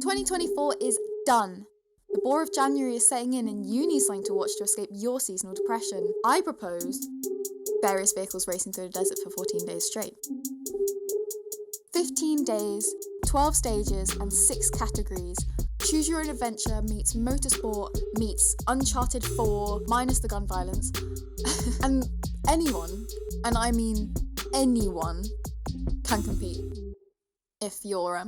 2024 is done. The bore of January is setting in and you need something to watch to escape your seasonal depression. I propose various vehicles racing through the desert for 14 days straight. 15 days, 12 stages and 6 categories. Choose Your Own Adventure meets Motorsport meets Uncharted 4 minus the gun violence. And anyone, and I mean anyone, can compete if you're,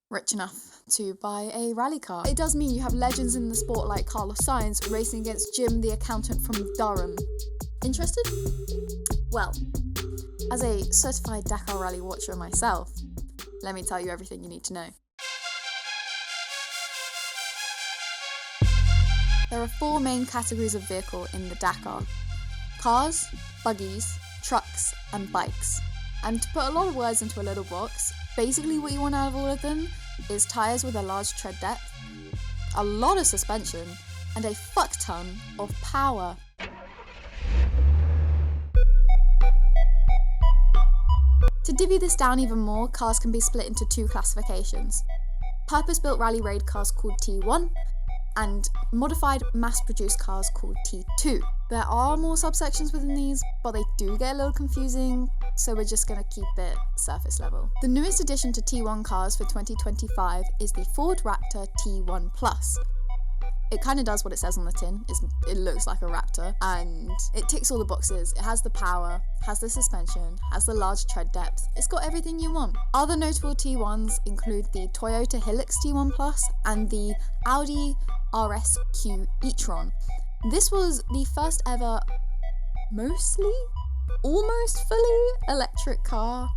rich enough to buy a rally car. It does mean you have legends in the sport like Carlos Sainz racing against Jim the accountant from Durham. Interested? Well, as a certified Dakar Rally watcher myself, let me tell you everything you need to know. There are 4 main categories of vehicle in the Dakar: cars, buggies, trucks, and bikes. And to put a lot of words into a little box, basically what you want out of all of them is tyres with a large tread depth, a lot of suspension, and a fuck ton of power. To divvy this down even more, cars can be split into 2 classifications: purpose-built rally raid cars called T1 and modified mass-produced cars called T2. There are more subsections within these, but they do get a little confusing, so we're just gonna keep it surface level. The newest addition to T1 cars for 2025 is the Ford Raptor T1 Plus. It kind of does what it says on the tin. It looks like a Raptor and it ticks all the boxes. It has the power, has the suspension, has the large tread depth. It's got everything you want. Other notable T1s include the Toyota Hilux T1 Plus and the Audi RSQ e-tron. This was the first ever almost fully electric car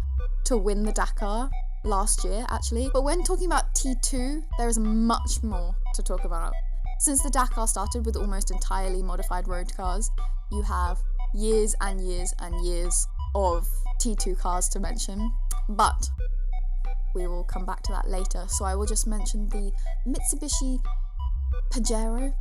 to win the Dakar last year actually. But when talking about T2, there is much more to talk about. Since the Dakar started with almost entirely modified road cars, you have years and years and years of T2 cars to mention, but we will come back to that later, so I will just mention the Mitsubishi Pajero?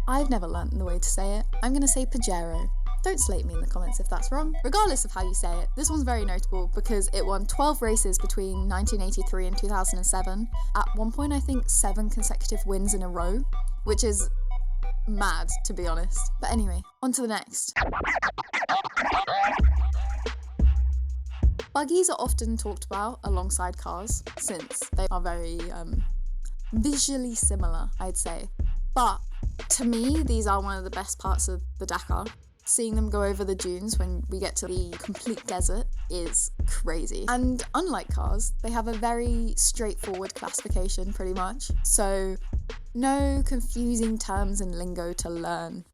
I've never learnt the way to say it. I'm going to say Pajero. Don't slate me in the comments if that's wrong. Regardless of how you say it, this one's very notable because it won 12 races between 1983 and 2007. At one point, I think 7 consecutive wins in a row, which is mad, to be honest. But anyway, on to the next. Buggies are often talked about alongside cars since they are very visually similar, I'd say. But to me, these are one of the best parts of the Dakar. Seeing them go over the dunes when we get to the complete desert is crazy. And unlike cars, they have a very straightforward classification pretty much. So no confusing terms and lingo to learn.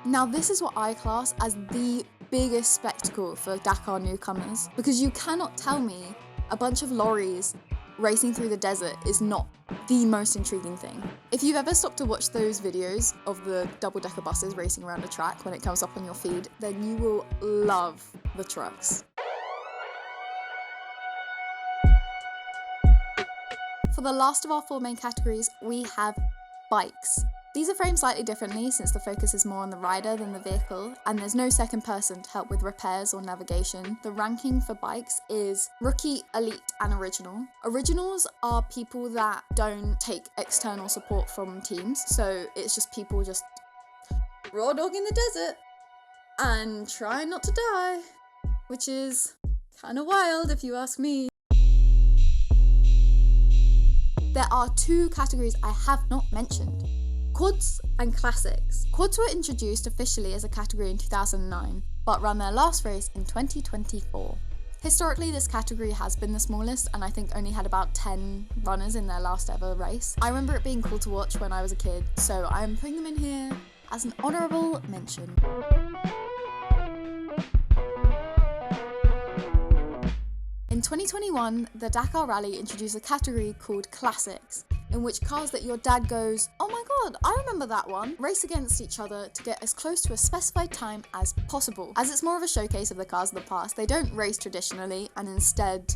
Now this is what I class as the biggest spectacle for Dakar newcomers, because you cannot tell me a bunch of lorries racing through the desert is not the most intriguing thing. If you've ever stopped to watch those videos of the double-decker buses racing around a track when it comes up on your feed, then you will love the trucks. For the last of our 4 main categories, we have bikes. These are framed slightly differently since the focus is more on the rider than the vehicle, and there's no second person to help with repairs or navigation. The ranking for bikes is Rookie, Elite, and Original. Originals are people that don't take external support from teams, so it's just people just raw dogging the desert and trying not to die, which is kind of wild if you ask me. There are 2 categories I have not mentioned: quads and classics. Quads were introduced officially as a category in 2009, but ran their last race in 2024. Historically, this category has been the smallest and I think only had about 10 runners in their last ever race. I remember it being cool to watch when I was a kid, so I'm putting them in here as an honourable mention. In 2021, the Dakar Rally introduced a category called Classics, in which cars that your dad goes, "Oh my god, I remember that one," race against each other to get as close to a specified time as possible. As it's more of a showcase of the cars of the past, they don't race traditionally and instead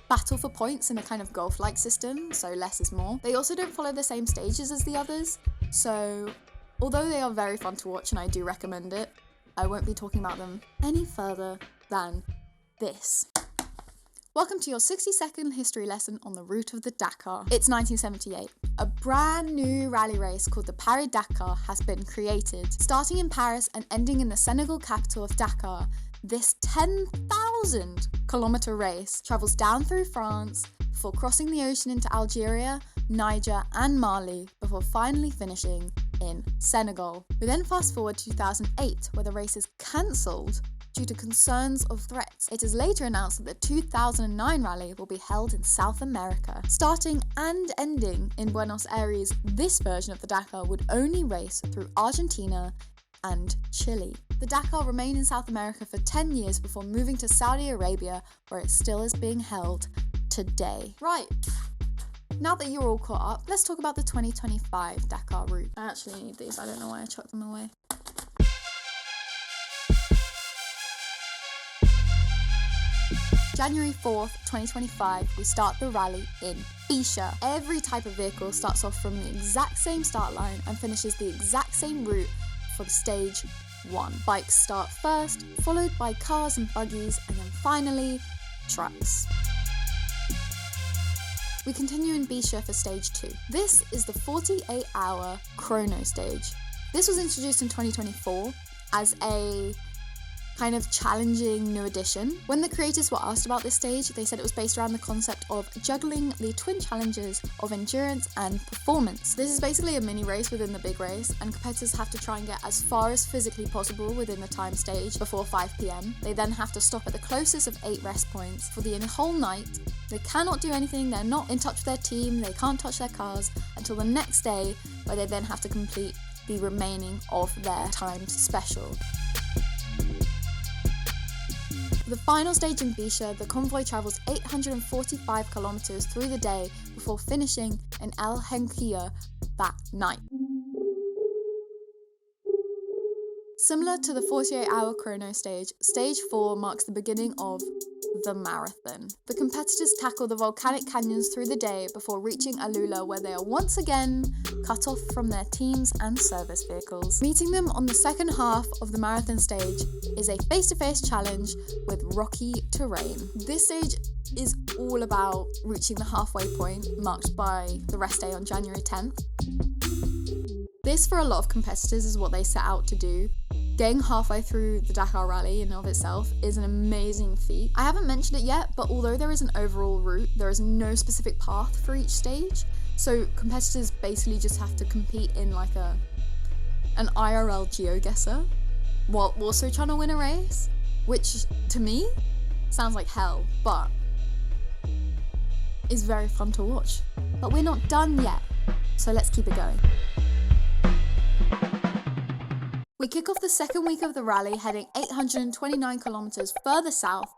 battle for points in a kind of golf-like system, so less is more. They also don't follow the same stages as the others, so although they are very fun to watch and I do recommend it, I won't be talking about them any further than this. Welcome to your 60-second history lesson on the route of the Dakar. It's 1978. A brand new rally race called the Paris-Dakar has been created. Starting in Paris and ending in the Senegal capital of Dakar, this 10,000 kilometer race travels down through France before crossing the ocean into Algeria, Niger and Mali before finally finishing in Senegal. We then fast forward to 2008 where the race is cancelled due to concerns of threats. It is later announced that the 2009 rally will be held in South America. Starting and ending in Buenos Aires, this version of the Dakar would only race through Argentina and Chile. The Dakar remained in South America for 10 years before moving to Saudi Arabia, where it still is being held today. Right, now that you're all caught up, let's talk about the 2025 Dakar route. I actually need these, I don't know why I chucked them away. January 4th, 2025, we start the rally in Bisha. Every type of vehicle starts off from the exact same start line and finishes the exact same route for stage 1. Bikes start first, followed by cars and buggies, and then finally, trucks. We continue in Bisha for stage 2. This is the 48-hour chrono stage. This was introduced in 2024 as a kind of challenging new addition. When the creators were asked about this stage, they said it was based around the concept of juggling the twin challenges of endurance and performance. This is basically a mini race within the big race, and competitors have to try and get as far as physically possible within the time stage before 5 p.m. They then have to stop at the closest of 8 rest points for the whole night. They cannot do anything, they're not in touch with their team, they can't touch their cars until the next day, where they then have to complete the remaining of their timed special. For the final stage in Bisha, the convoy travels 845 kilometers through the day before finishing in El Henkia that night. Similar to the 48-hour chrono stage, stage 4 marks the beginning of the marathon. The competitors tackle the volcanic canyons through the day before reaching Alula, where they are once again cut off from their teams and service vehicles. Meeting them on the second half of the marathon stage is a face-to-face challenge with rocky terrain. This stage is all about reaching the halfway point, marked by the rest day on January 10th. This, for a lot of competitors, is what they set out to do. Getting halfway through the Dakar Rally in and of itself is an amazing feat. I haven't mentioned it yet, but although there is an overall route, there is no specific path for each stage. So competitors basically just have to compete in like an IRL GeoGuessr while also trying to win a race, which to me sounds like hell, but is very fun to watch. But we're not done yet, so let's keep it going. We kick off the second week of the rally heading 829 kilometers further south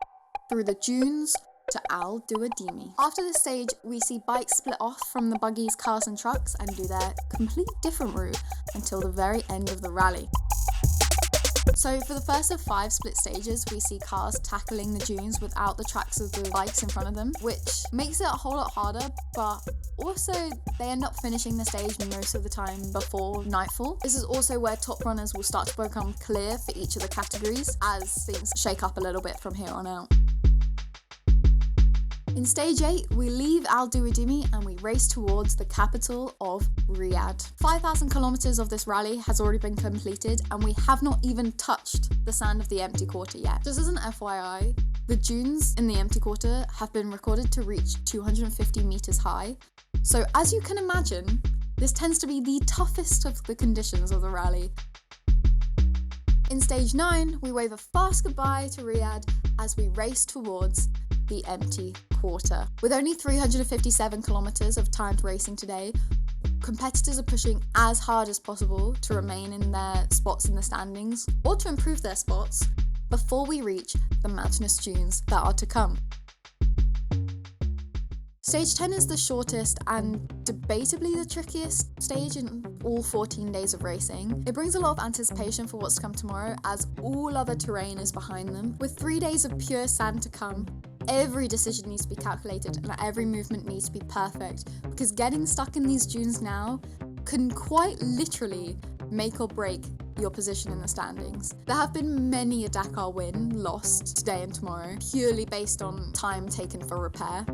through the dunes to Al Duadimi. After this stage, we see bikes split off from the buggies, cars and trucks and do their complete different route until the very end of the rally. So for the first of 5 split stages, we see cars tackling the dunes without the tracks of the bikes in front of them, which makes it a whole lot harder, but also they end up finishing the stage most of the time before nightfall. This is also where top runners will start to become clear for each of the categories as things shake up a little bit from here on out. In stage 8, we leave Al Duadimi and we race towards the capital of Riyadh. 5,000 kilometers of this rally has already been completed and we have not even touched the sand of the empty quarter yet. Just as an FYI, the dunes in the empty quarter have been recorded to reach 250 meters high. So as you can imagine, this tends to be the toughest of the conditions of the rally. In stage 9, we wave a fast goodbye to Riyadh as we race towards the empty quarter. With only 357 kilometers of timed racing today, competitors are pushing as hard as possible to remain in their spots in the standings or to improve their spots before we reach the mountainous dunes that are to come. Stage 10 is the shortest and debatably the trickiest stage in all 14 days of racing. It brings a lot of anticipation for what's to come tomorrow as all other terrain is behind them. With 3 days of pure sand to come, every decision needs to be calculated and every movement needs to be perfect, because getting stuck in these dunes now can quite literally make or break your position in the standings. There have been many a Dakar win lost today and tomorrow, purely based on time taken for repair.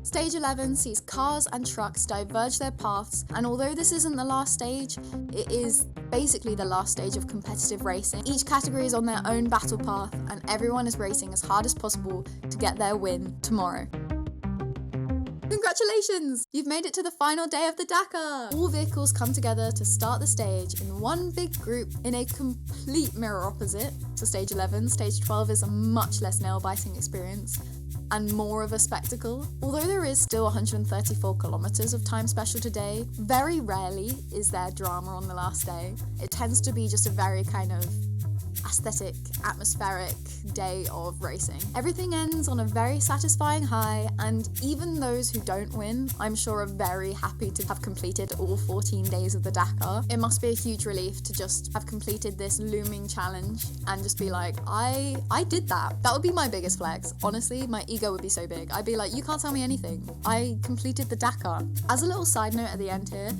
Stage 11 sees cars and trucks diverge their paths, and although this isn't the last stage, it is basically the last stage of competitive racing. Each category is on their own battle path, and everyone is racing as hard as possible to get their win tomorrow. Congratulations! You've made it to the final day of the Dakar! All vehicles come together to start the stage in one big group in a complete mirror opposite to stage 11. Stage 12 is a much less nail-biting experience and more of a spectacle. Although there is still 134 kilometers of time special today, very rarely is there drama on the last day. It tends to be just a very kind of aesthetic, atmospheric day of racing. Everything ends on a very satisfying high, and even those who don't win, I'm sure, are very happy to have completed all 14 days of the Dakar. It must be a huge relief to just have completed this looming challenge and just be like, I did that. That would be my biggest flex. Honestly, my ego would be so big. I'd be like, you can't tell me anything. I completed the Dakar. As a little side note at the end here,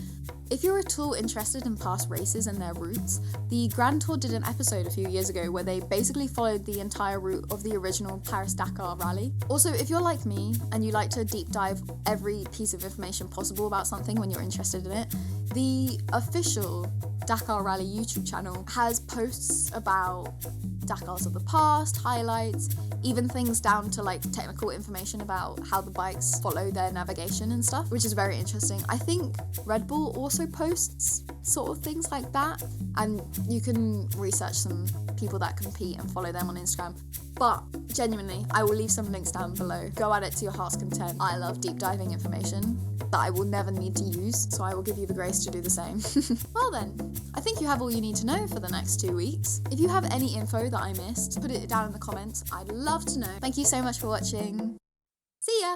if you're at all interested in past races and their routes, the Grand Tour did an episode a few years ago where they basically followed the entire route of the original Paris-Dakar rally. Also, if you're like me and you like to deep dive every piece of information possible about something when you're interested in it, the official Dakar Rally YouTube channel has posts about Dakars of the past, highlights, even things down to like technical information about how the bikes follow their navigation and stuff, which is very interesting. I think Red Bull also posts sort of things like that, and you can research some people that compete and follow them on Instagram. But genuinely, I will leave some links down below. Go at it to your heart's content. I love deep diving information that I will never need to use, so I will give you the grace to do the same. Well then, I think you have all you need to know for the next 2 weeks. If you have any info that I missed, put it down in the comments. I'd love to know. Thank you so much for watching. See ya!